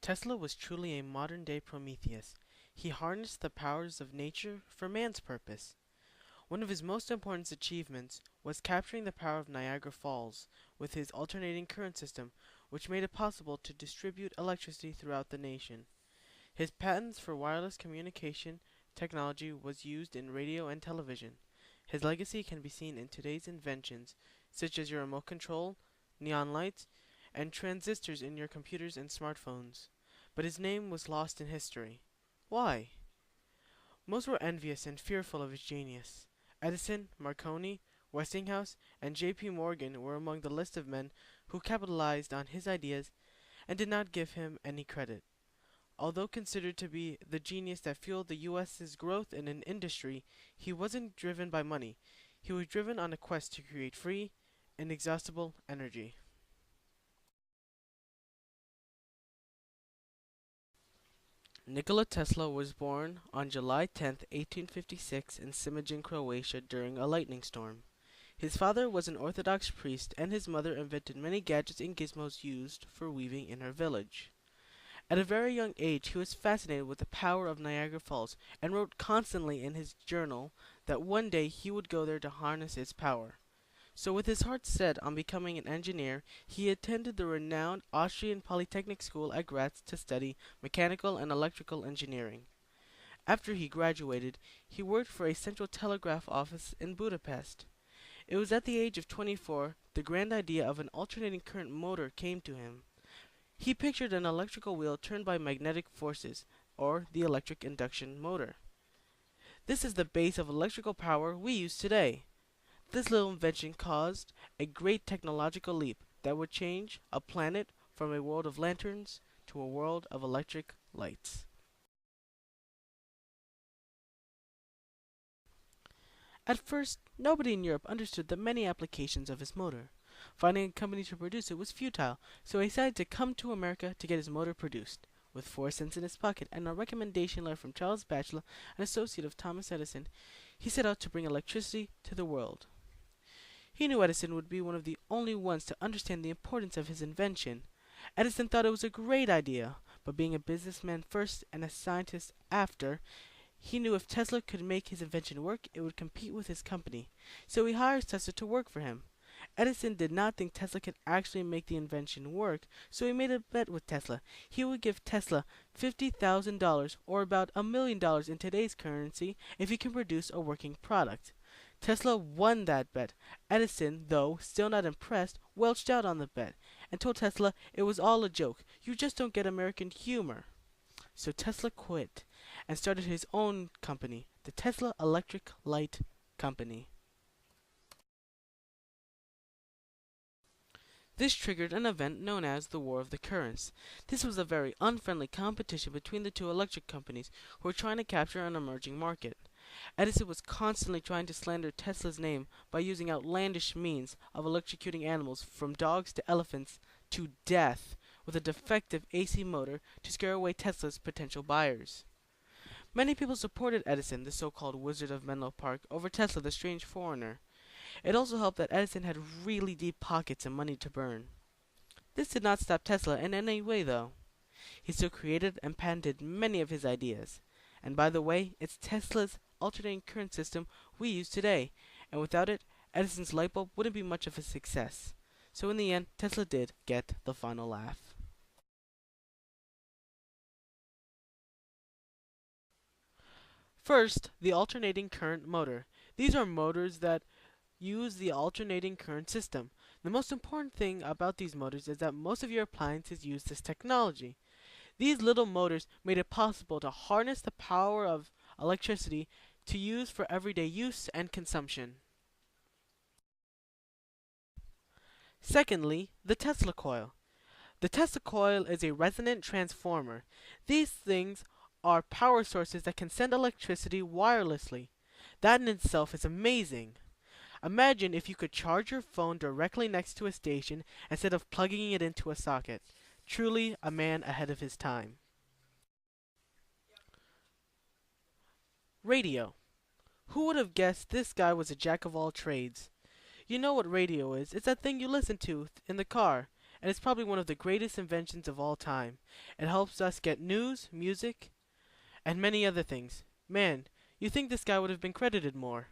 Tesla was truly a modern-day Prometheus. He harnessed the powers of nature for man's purpose. One of his most important achievements was capturing the power of Niagara Falls with his alternating current system, which made it possible to distribute electricity throughout the nation. His patents for wireless communication technology was used in radio and television. His legacy can be seen in today's inventions, such as your remote control, neon lights, and transistors in your computers and smartphones. But his name was lost in history. Why? Most were envious and fearful of his genius. Edison, Marconi, Westinghouse, and J.P. Morgan were among the list of men who capitalized on his ideas and did not give him any credit. Although considered to be the genius that fueled the U.S.'s growth in an industry, he wasn't driven by money. He was driven on a quest to create free, inexhaustible energy. Nikola Tesla was born on July 10, 1856 in Simogen, Croatia during a lightning storm. His father was an Orthodox priest and his mother invented many gadgets and gizmos used for weaving in her village. At a very young age, he was fascinated with the power of Niagara Falls and wrote constantly in his journal that one day he would go there to harness its power. So with his heart set on becoming an engineer, he attended the renowned Austrian Polytechnic School at Graz to study mechanical and electrical engineering. After he graduated, he worked for a central telegraph office in Budapest. It was at the age of 24 the grand idea of an alternating current motor came to him. He pictured an electrical wheel turned by magnetic forces, or the electric induction motor. This is the base of electrical power we use today. This little invention caused a great technological leap that would change a planet from a world of lanterns to a world of electric lights. At first, nobody in Europe understood the many applications of his motor. Finding a company to produce it was futile, so he decided to come to America to get his motor produced. With 4 cents in his pocket and a recommendation letter from Charles Batchelor, an associate of Thomas Edison, he set out to bring electricity to the world. He knew Edison would be one of the only ones to understand the importance of his invention. Edison thought it was a great idea, but being a businessman first and a scientist after, he knew if Tesla could make his invention work, it would compete with his company. So he hires Tesla to work for him. Edison did not think Tesla could actually make the invention work, so he made a bet with Tesla. He would give Tesla $50,000, or about $1 million in today's currency, if he can produce a working product. Tesla won that bet. Edison, though still not impressed, welched out on the bet, and told Tesla it was all a joke. You just don't get American humor. So Tesla quit, and started his own company, the Tesla Electric Light Company. This triggered an event known as the War of the Currents. This was a very unfriendly competition between the two electric companies who were trying to capture an emerging market. Edison was constantly trying to slander Tesla's name by using outlandish means of electrocuting animals from dogs to elephants to death with a defective AC motor to scare away Tesla's potential buyers. Many people supported Edison, the so-called Wizard of Menlo Park, over Tesla, the strange foreigner. It also helped that Edison had really deep pockets and money to burn. This did not stop Tesla in any way, though. He still created and patented many of his ideas. And by the way, it's Tesla's alternating current system we use today, and without it, Edison's light bulb wouldn't be much of a success. So in the end, Tesla did get the final laugh. First, the alternating current motor. These are motors that use the alternating current system. The most important thing about these motors is that most of your appliances use this technology. These little motors made it possible to harness the power of electricity to use for everyday use and consumption. Secondly, the Tesla coil. The Tesla coil is a resonant transformer. These things are power sources that can send electricity wirelessly. That in itself is amazing. Imagine if you could charge your phone directly next to a station instead of plugging it into a socket. Truly a man ahead of his time. Radio. Who would have guessed this guy was a jack of all trades? You know what radio is. It's that thing you listen to in the car. and it's probably one of the greatest inventions of all time. It helps us get news, music, and many other things. Man, you think this guy would have been credited more.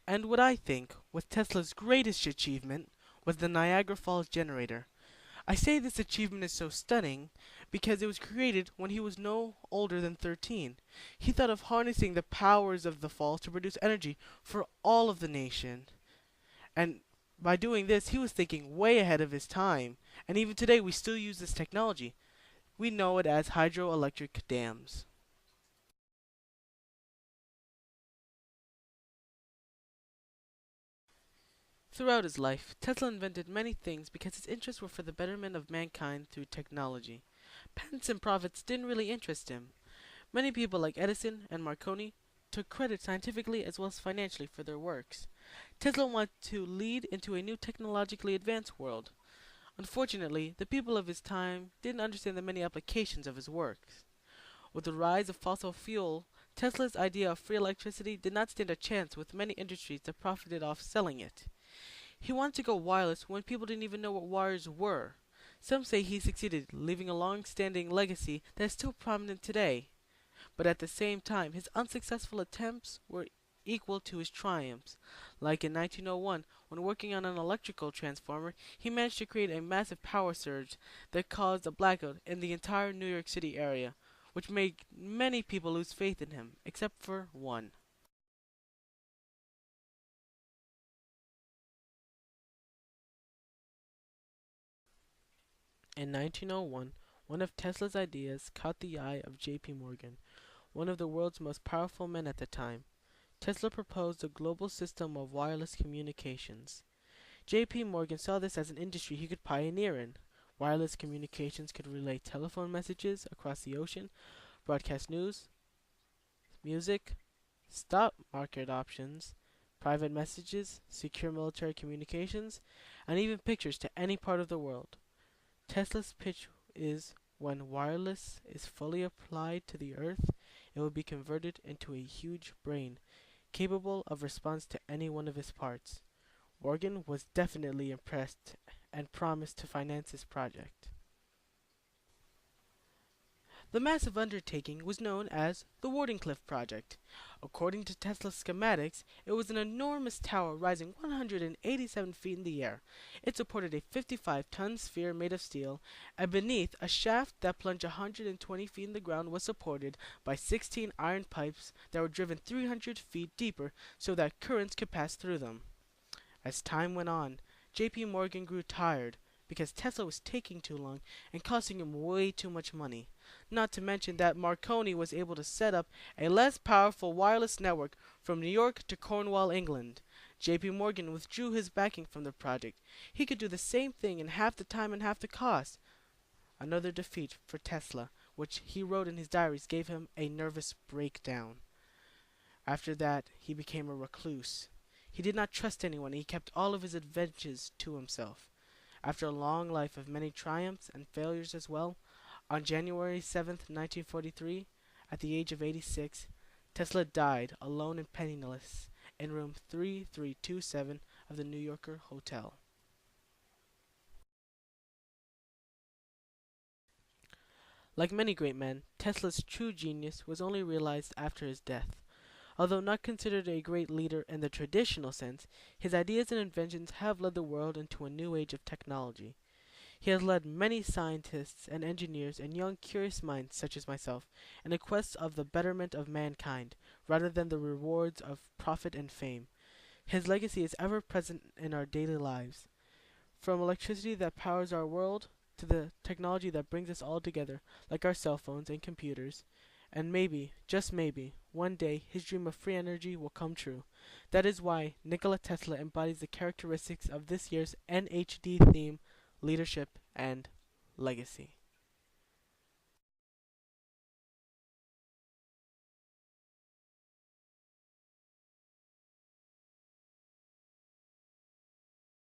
And what I think was Tesla's greatest achievement was the Niagara Falls generator. I say this achievement is so stunning because it was created when he was no older than 13. He thought of harnessing the powers of the falls to produce energy for all of the nation. And by doing this, he was thinking way ahead of his time. And even today, we still use this technology. We know it as hydroelectric dams. Throughout his life, Tesla invented many things because his interests were for the betterment of mankind through technology. Patents and profits didn't really interest him. Many people like Edison and Marconi took credit scientifically as well as financially for their works. Tesla wanted to lead into a new technologically advanced world. Unfortunately, the people of his time didn't understand the many applications of his works. With the rise of fossil fuel, Tesla's idea of free electricity did not stand a chance with many industries that profited off selling it. He wanted to go wireless when people didn't even know what wires were. Some say he succeeded, leaving a long-standing legacy that is still prominent today. But at the same time, his unsuccessful attempts were equal to his triumphs. Like in 1901, when working on an electrical transformer, he managed to create a massive power surge that caused a blackout in the entire New York City area, which made many people lose faith in him, except for one. In 1901, one of Tesla's ideas caught the eye of J.P. Morgan, one of the world's most powerful men at the time. Tesla proposed a global system of wireless communications. J.P. Morgan saw this as an industry he could pioneer in. Wireless communications could relay telephone messages across the ocean, broadcast news, music, stock market options, private messages, secure military communications, and even pictures to any part of the world. Tesla's pitch is when wireless is fully applied to the Earth, it will be converted into a huge brain, capable of response to any one of his parts. Morgan was definitely impressed and promised to finance his project. The massive undertaking was known as the Wardenclyffe Project. According to Tesla's schematics, it was an enormous tower rising 187 feet in the air. It supported a 55-ton sphere made of steel, and beneath, a shaft that plunged 120 feet in the ground was supported by 16 iron pipes that were driven 300 feet deeper so that currents could pass through them. As time went on, J.P. Morgan grew tired because Tesla was taking too long and costing him way too much money. Not to mention that Marconi was able to set up a less powerful wireless network from New York to Cornwall, England. J.P. Morgan withdrew his backing from the project. He could do the same thing in half the time and half the cost. Another defeat for Tesla, which he wrote in his diaries, gave him a nervous breakdown. After that, he became a recluse. He did not trust anyone, and he kept all of his adventures to himself. After a long life of many triumphs and failures as well, on January 7th, 1943, at the age of 86, Tesla died alone and penniless in room 3327 of the New Yorker Hotel. Like many great men, Tesla's true genius was only realized after his death. Although not considered a great leader in the traditional sense, his ideas and inventions have led the world into a new age of technology. He has led many scientists and engineers and young curious minds such as myself in a quest of the betterment of mankind, rather than the rewards of profit and fame. His legacy is ever present in our daily lives. From electricity that powers our world to the technology that brings us all together, like our cell phones and computers. And maybe, just maybe, one day his dream of free energy will come true. That is why Nikola Tesla embodies the characteristics of this year's NHD theme, leadership and legacy.